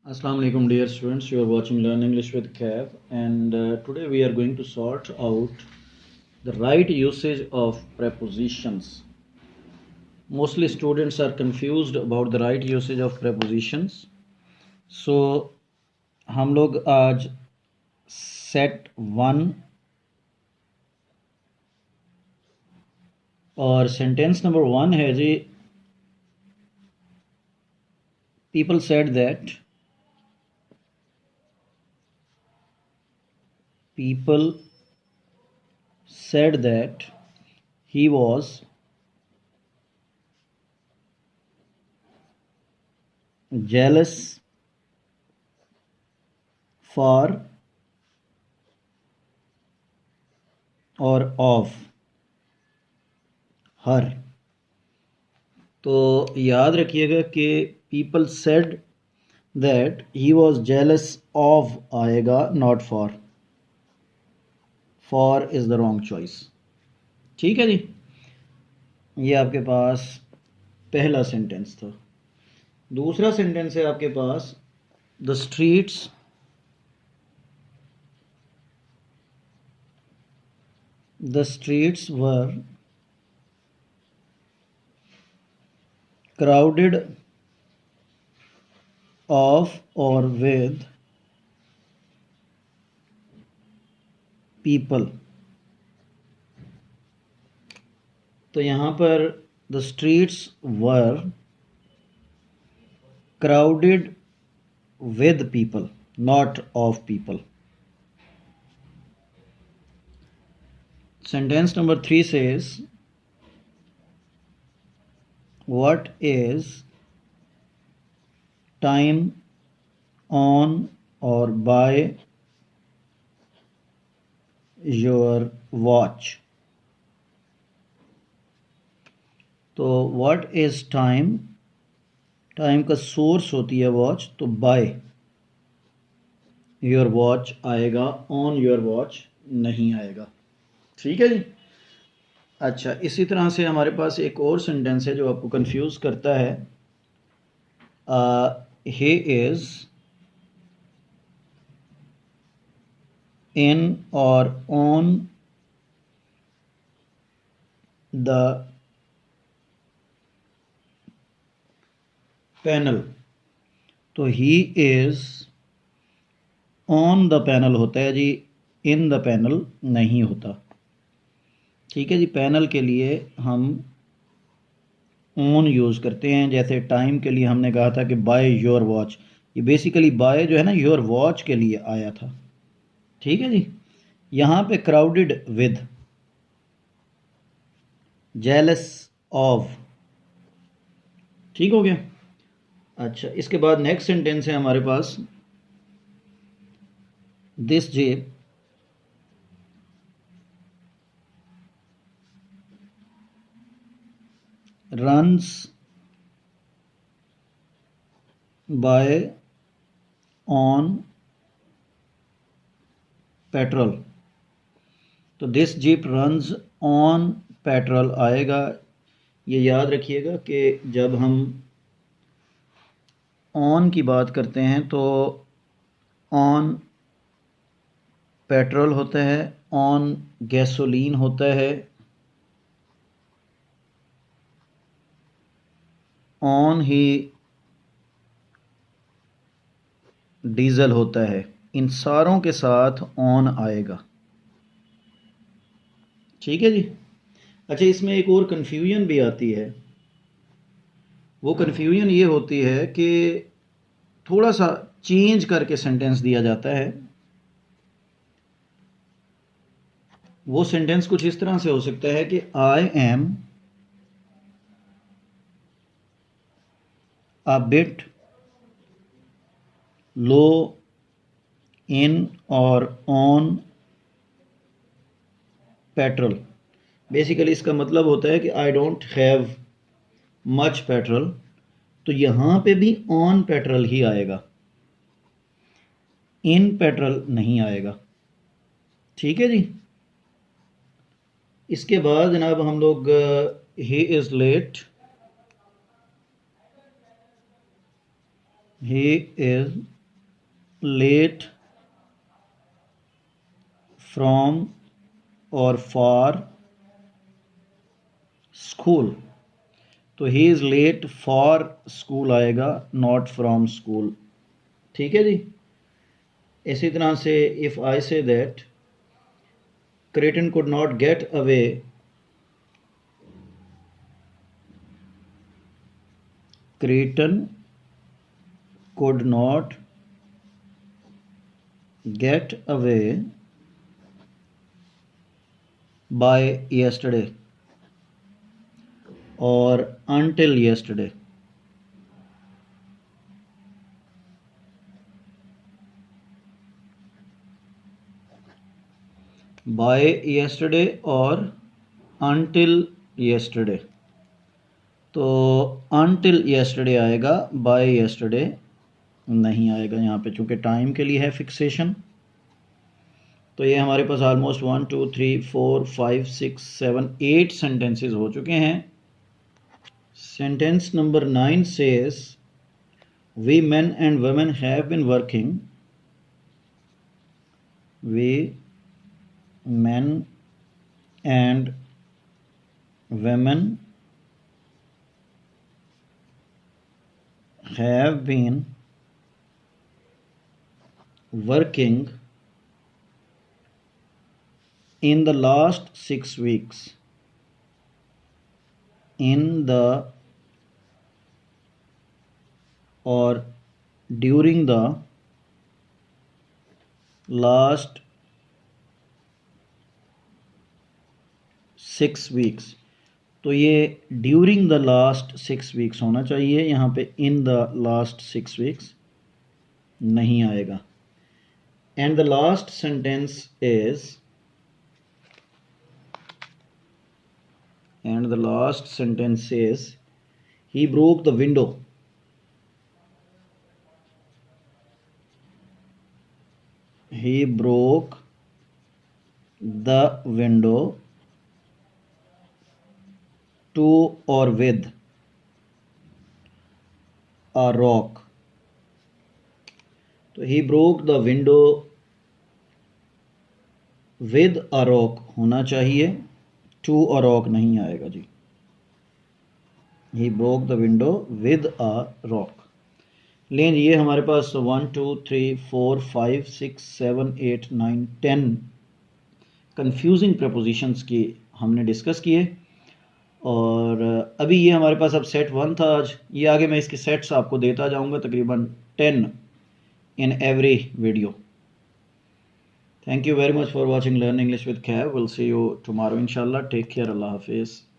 Assalamu alaikum dear students, you are watching Learn English with Kev, and today we are going to sort out the right usage of prepositions. Mostly students are confused about the right usage of prepositions. So हम लोग आज set 1 और sentence number 1 है जी. People said that he was jealous for or of her. तो याद रखिएगा कि people said that he was jealous of आएगा, not for. For is the wrong choice. ठीक है जी. ये आपके पास पहला सेंटेंस था. दूसरा सेंटेंस है आपके पास the streets were crowded of or with people. तो यहाँ पर the streets were crowded with people, not of people. Sentence number 3 says, what is time on or by your watch? तो what is time का source होती है watch, तो by your watch आएगा, on your watch नहीं आएगा. ठीक है जी. अच्छा, इसी तरह से हमारे पास एक और सेंटेंस है जो आपको कंफ्यूज करता है. ही इज इन और ऑन द पैनल. तो he is on the panel होता है जी, इन द पैनल नहीं होता. ठीक है जी. पैनल के लिए हम ऑन यूज़ करते हैं, जैसे टाइम के लिए हमने कहा था कि बाय योर वॉच. ये बेसिकली बाय जो है ना, योर वॉच के लिए आया था. ठीक है जी. यहाँ पे क्राउडेड विद, जेलस ऑफ. ठीक हो गया. अच्छा, इसके बाद नेक्स्ट सेंटेंस है हमारे पास this jeep runs by on petrol. तो this jeep runs on petrol आएगा. ये याद रखिएगा कि जब हम ऑन की बात करते हैं तो ऑन पेट्रोल होता है, ऑन गैसोलीन होता है, ऑन ही डीजल होता है. इन सारों के साथ ऑन आएगा. ठीक है जी. अच्छा, इसमें एक और कन्फ्यूजन भी आती है. वो कन्फ्यूजन ये होती है कि थोड़ा सा चेंज करके सेंटेंस दिया जाता है. वो सेंटेंस कुछ इस तरह से हो सकता है कि I am a bit low in or on petrol. Basically इसका मतलब होता है कि I don't have much petrol. तो यहाँ पे भी ऑन पेट्रोल ही आएगा, इन पेट्रोल नहीं आएगा. ठीक है जी. इसके बाद जनाब हम लोग he is late, he is late from or for school, तो he is late for school आएगा, नॉट फ्रॉम स्कूल। ठीक है जी। इसी तरह से if I say that Creighton could not get away, Creighton could not get away by yesterday or until yesterday, by yesterday or until yesterday, तो until yesterday आएगा, by yesterday नहीं आएगा यहाँ पे, चूँकि टाइम के लिए है फिक्सेशन। तो ये हमारे पास ऑलमोस्ट 1 2 3 4 5 6 7 8 सेंटेंसेस हो चुके हैं। Sentence number 9 says we men and women have been working, we men and women have been working in the last 6 weeks, in the or during the last 6 weeks, तो ये during the last 6 weeks होना चाहिए, यहाँ पे in the last 6 weeks नहीं आएगा। And the last sentence is, and the last sentence says he broke the window, he broke the window to or with a rock, तो he broke the window with a rock होना चाहिए, to a rock नहीं आएगा जी। He broke the window with a rock. लेकिन ये हमारे पास 1 2 3 4 5 6 7 8 9 10 confusing propositions की हमने डिस्कस किए, और अभी ये हमारे पास अब सेट 1 था आज। ये आगे मैं इसके सेट्स आपको देता जाऊंगा, तकरीबन 10 in every video. Thank you very much for watching Learn English with Kev. We'll see you tomorrow inshallah. Take care. Allah Hafiz.